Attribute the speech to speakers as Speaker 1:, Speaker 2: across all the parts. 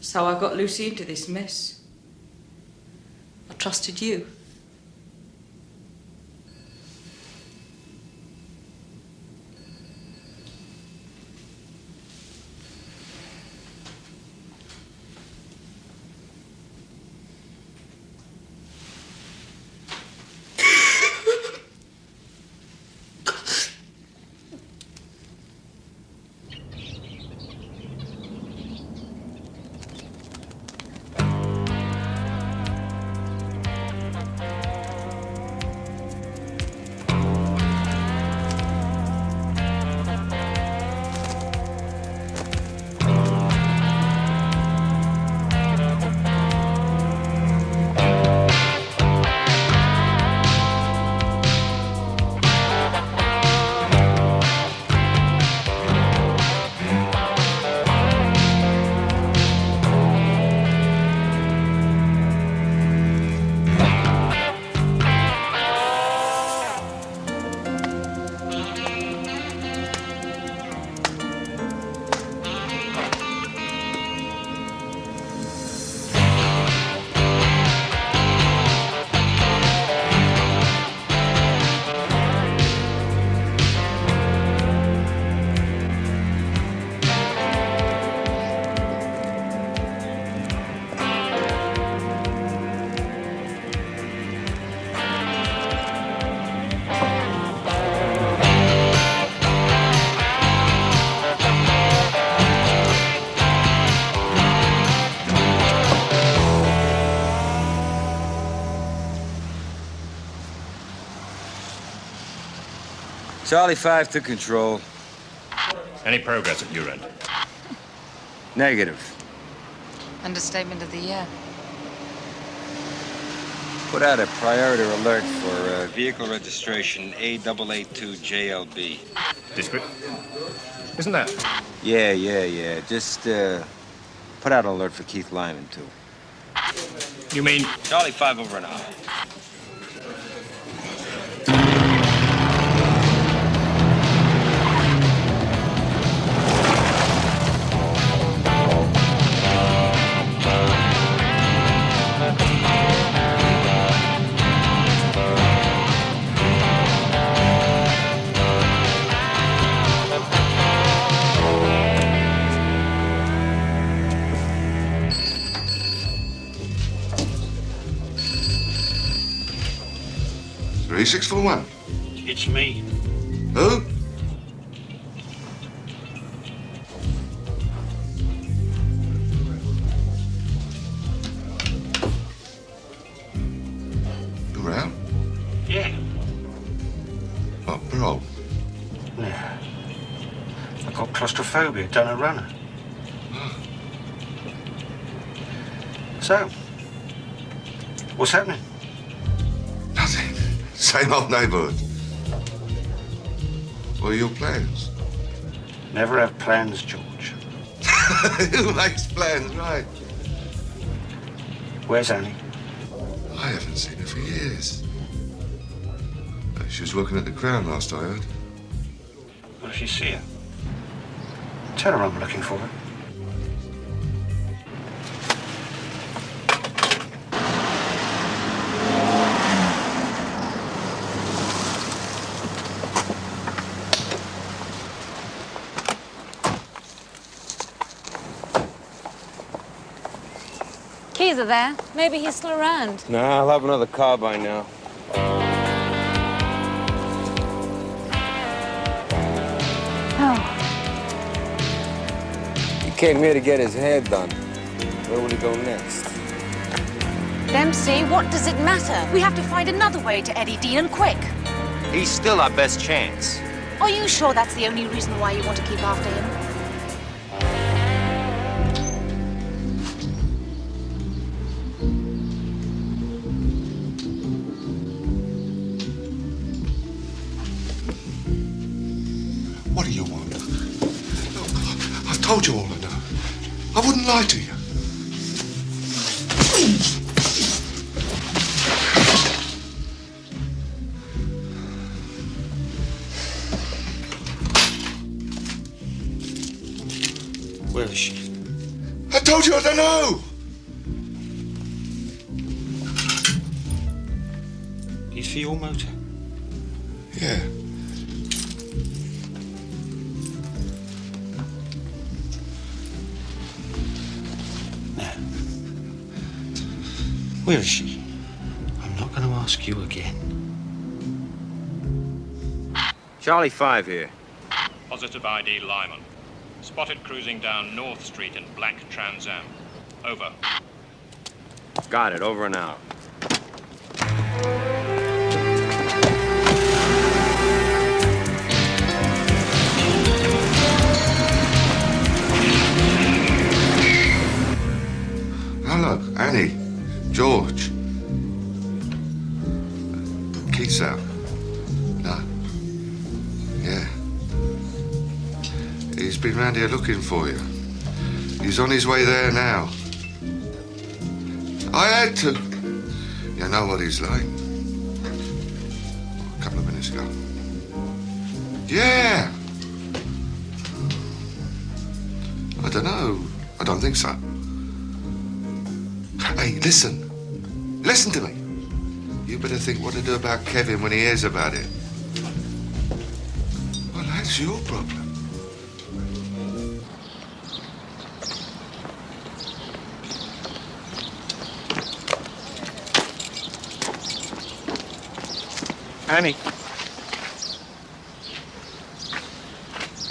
Speaker 1: That's how I got Lucy into this mess. I trusted you.
Speaker 2: Charlie 5 to control.
Speaker 3: Any progress at your end?
Speaker 2: Negative.
Speaker 4: Understatement of the year.
Speaker 2: Put out a priority alert for vehicle registration A882JLB.
Speaker 3: Discreet? Isn't that?
Speaker 2: Yeah. Just put out an alert for Keith Lyman, too.
Speaker 3: You mean?
Speaker 2: Charlie 5 over an hour.
Speaker 5: E641.
Speaker 6: It's me.
Speaker 5: Who? You're out?
Speaker 6: Yeah.
Speaker 5: What, parole?
Speaker 6: Yeah. I got claustrophobia, done a runner. So, what's happening?
Speaker 5: Nothing. Same old neighborhood. What are your plans?
Speaker 6: Never have plans, George.
Speaker 5: Who makes plans, right?
Speaker 6: Where's Annie?
Speaker 5: I haven't seen her for years. She was working at the Crown last I heard.
Speaker 6: What if you see her? Tell her I'm looking for her.
Speaker 4: Keys are there. Maybe he's still around.
Speaker 2: Nah, I'll have another car by now.
Speaker 4: Oh.
Speaker 2: He came here to get his hair done. Where will he go next?
Speaker 4: Dempsey, what does it matter? We have to find another way to Eddie Dean, and quick.
Speaker 7: He's still our best chance.
Speaker 4: Are you sure that's the only reason why you want to keep after him?
Speaker 5: What do you want? Look, I've told you all I know. I wouldn't lie to you.
Speaker 6: Where is she?
Speaker 5: At told you I don't know!
Speaker 6: These for your motor?
Speaker 5: Yeah.
Speaker 6: Now, where is she? I'm not going to ask you again.
Speaker 7: Charlie 5 here.
Speaker 3: Positive ID Lyman. Spotted cruising down North Street in black Trans Am. Over.
Speaker 7: Got it. Over and out.
Speaker 5: Hello, Annie, George. Keith's out. No. Yeah. He's been round here looking for you. He's on his way there now. I had to. You know what he's like. A couple of minutes ago. Yeah. I don't know. I don't think so. Hey, listen. Listen to me. You better think what to do about Kevin when he hears about it. Well, that's your problem.
Speaker 6: Annie.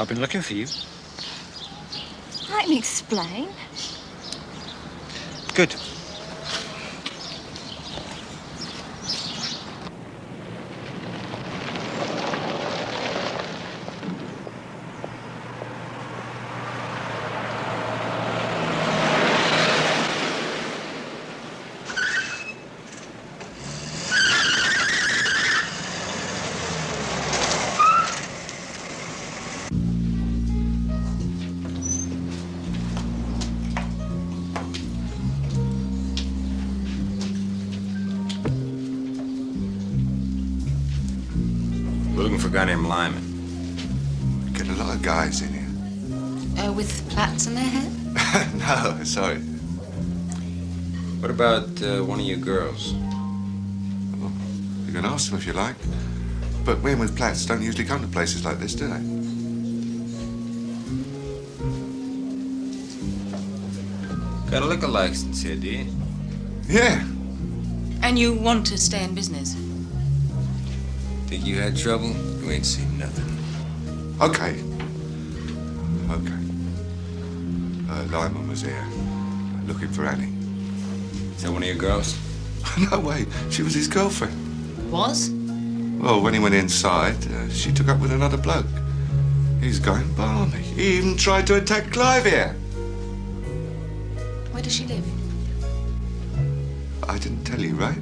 Speaker 6: I've been looking for you.
Speaker 4: I can explain.
Speaker 6: Good.
Speaker 7: We're looking for a guy named Lyman.
Speaker 5: Get a lot of guys in here.
Speaker 1: With plaits in their hair?
Speaker 5: No, sorry.
Speaker 7: What about one of your girls?
Speaker 5: Well, you can ask them if you like. But men with plaits don't usually come to places like this, do they?
Speaker 7: Got a liquor license here, do you?
Speaker 5: Yeah.
Speaker 1: And you want to stay in business?
Speaker 7: Think you had trouble? You ain't seen nothing.
Speaker 5: Okay. Okay. Lyman was here, looking for Annie.
Speaker 7: Is that one of your girls?
Speaker 5: No way. She was his girlfriend.
Speaker 1: Was?
Speaker 5: Well, when he went inside, she took up with another bloke. He's going balmy. He even tried to attack Clive here.
Speaker 1: Where does she live?
Speaker 5: I didn't tell you, right?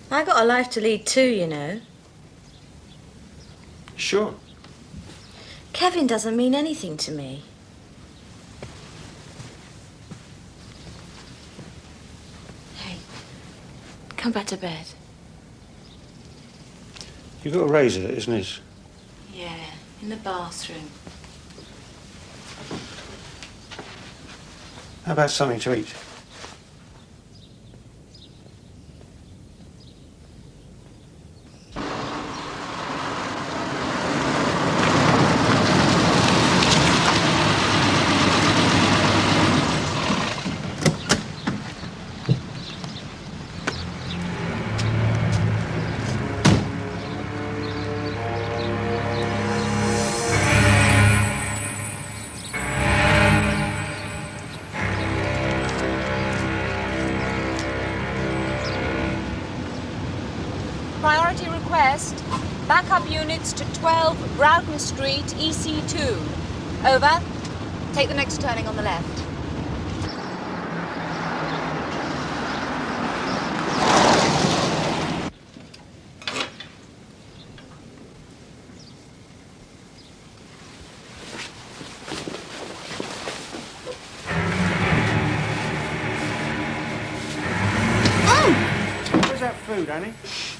Speaker 8: I got a life to lead too, you know.
Speaker 6: Sure.
Speaker 8: Kevin doesn't mean anything to me. Hey, come back to bed.
Speaker 6: You've got a razor that isn't his.
Speaker 8: Yeah, in the bathroom.
Speaker 6: How about something to eat?
Speaker 4: Priority request. Backup units to 12 Broughton Street, EC2. Over. Take the next turning on the left.
Speaker 6: Where's that food, Annie?